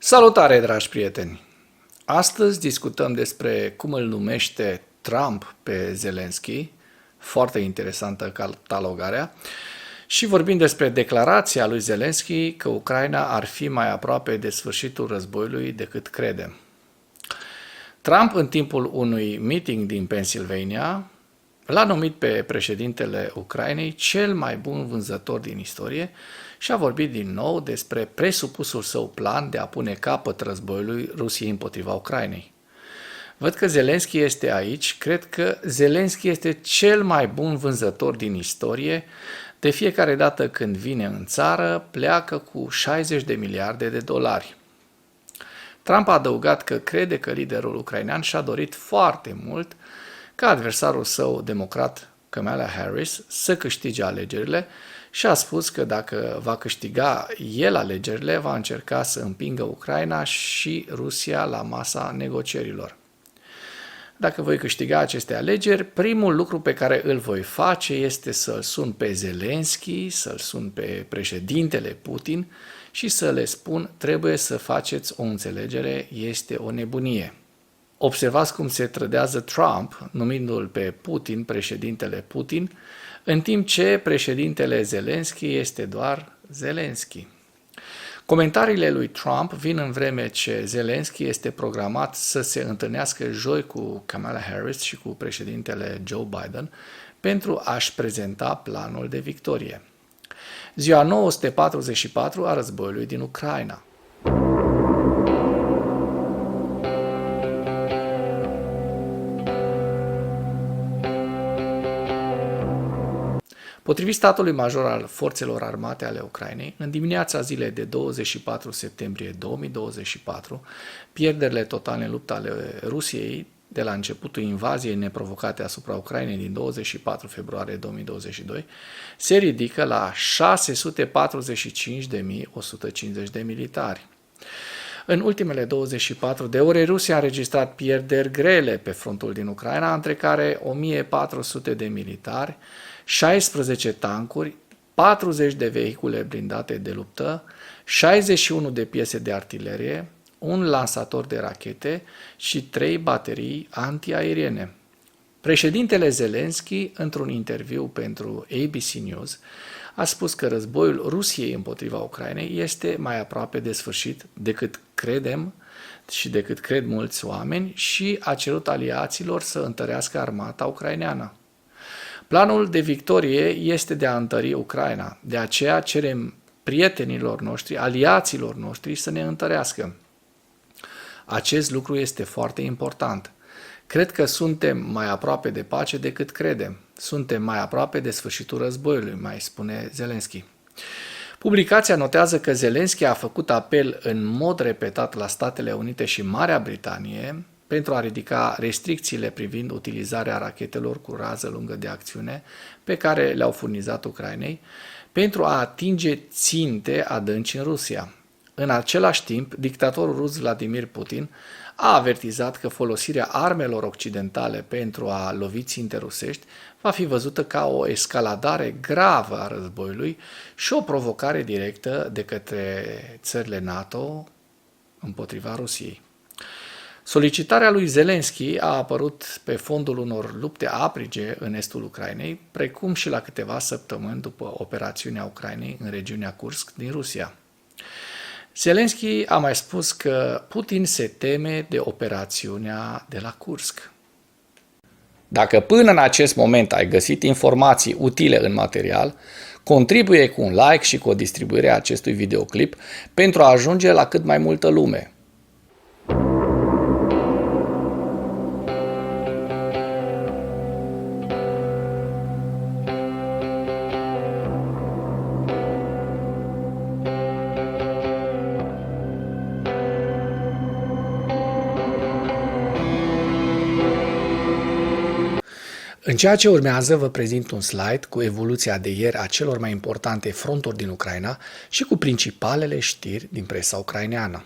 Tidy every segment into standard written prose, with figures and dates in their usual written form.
Salutare, dragi prieteni! Astăzi discutăm despre cum îl numește Trump pe Zelensky, foarte interesantă catalogarea, și vorbim despre declarația lui Zelensky că Ucraina ar fi mai aproape de sfârșitul războiului decât credem. Trump, în timpul unui meeting din Pennsylvania, l-a numit pe președintele Ucrainei cel mai bun vânzător din istorie și a vorbit din nou despre presupusul său plan de a pune capăt războiului Rusiei împotriva Ucrainei. Văd că Zelensky este aici, cred că Zelensky este cel mai bun vânzător din istorie. De fiecare dată când vine în țară, pleacă cu 60 de miliarde de dolari. Trump a adăugat că crede că liderul ucrainean și-a dorit foarte mult ca adversarul său democrat, Kamala Harris, să câștige alegerile și a spus că dacă va câștiga el alegerile, va încerca să împingă Ucraina și Rusia la masa negocierilor. Dacă voi câștiga aceste alegeri, primul lucru pe care îl voi face este să-l sun pe Zelensky, să-l sun pe președintele Putin și să le spun: trebuie să faceți o înțelegere, este o nebunie. Observați cum se trădează Trump, numindu-l pe Putin președintele Putin, în timp ce președintele Zelensky este doar Zelensky. Comentariile lui Trump vin în vreme ce Zelensky este programat să se întâlnească joi cu Kamala Harris și cu președintele Joe Biden pentru a-și prezenta planul de victorie. Ziua 944 a războiului din Ucraina. Potrivit statului major al Forțelor Armate ale Ucrainei, în dimineața zilei de 24 septembrie 2024, pierderile totale în luptă ale Rusiei de la începutul invaziei neprovocate asupra Ucrainei din 24 februarie 2022 se ridică la 645.150 de militari. În ultimele 24 de ore, Rusia a înregistrat pierderi grele pe frontul din Ucraina, între care 1400 de militari, 16 tancuri, 40 de vehicule blindate de luptă, 61 de piese de artilerie, un lansator de rachete și 3 baterii antiaeriene. Președintele Zelensky, într-un interviu pentru ABC News, a spus că războiul Rusiei împotriva Ucrainei este mai aproape de sfârșit decât credem și decât cred mulți oameni și a cerut aliaților să întărească armata ucraineană. Planul de victorie este de a întări Ucraina, de aceea cerem prietenilor noștri, aliaților noștri să ne întărească. Acest lucru este foarte important. Cred că suntem mai aproape de pace decât credem. Suntem mai aproape de sfârșitul războiului, mai spune Zelensky. Publicația notează că Zelensky a făcut apel în mod repetat la Statele Unite și Marea Britanie pentru a ridica restricțiile privind utilizarea rachetelor cu rază lungă de acțiune pe care le-au furnizat Ucrainei, pentru a atinge ținte adânci în Rusia. În același timp, dictatorul rus Vladimir Putin a avertizat că folosirea armelor occidentale pentru a lovi ținte rusești va fi văzută ca o escaladare gravă a războiului și o provocare directă de către țările NATO împotriva Rusiei. Solicitarea lui Zelensky a apărut pe fondul unor lupte aprige în estul Ucrainei, precum și la câteva săptămâni după operațiunea Ucrainei în regiunea Kursk din Rusia. Zelensky a mai spus că Putin se teme de operațiunea de la Kursk. Dacă până în acest moment ai găsit informații utile în material, contribuie cu un like și cu o distribuire a acestui videoclip pentru a ajunge la cât mai multă lume. În ceea ce urmează, vă prezint un slide cu evoluția de ieri a celor mai importante fronturi din Ucraina și cu principalele știri din presa ucraineană.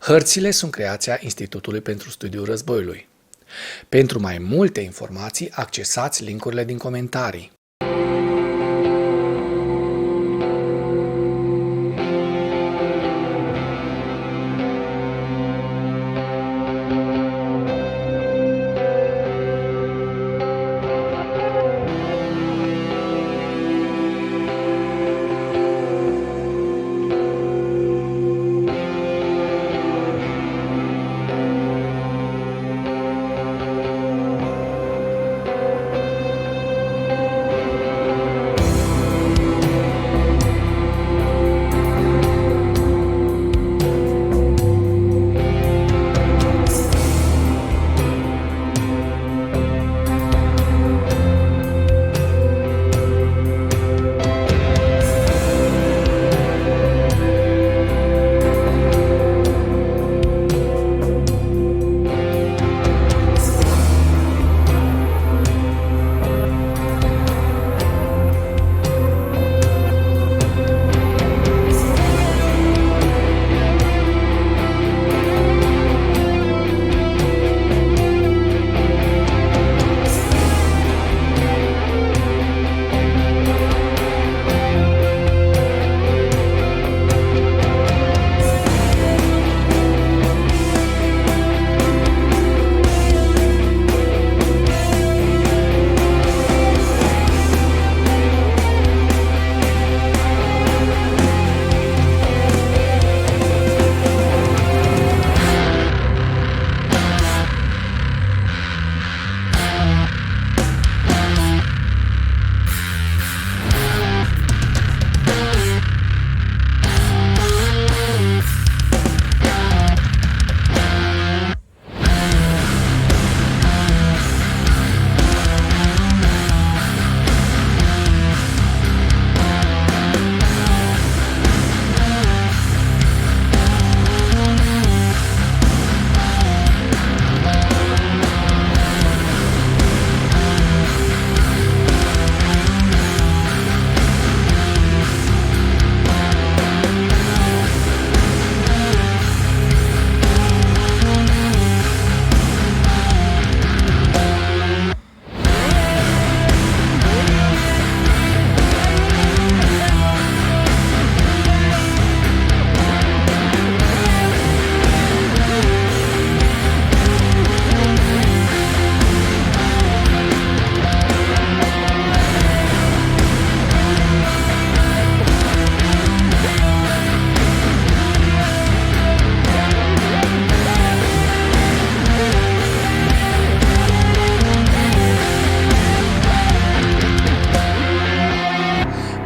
Hărțile sunt creația Institutului pentru Studiul Războiului. Pentru mai multe informații, accesați link-urile din comentarii.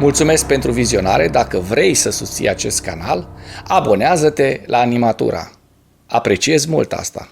Mulțumesc pentru vizionare. Dacă vrei să susții acest canal, abonează-te la Animatura. Apreciez mult asta.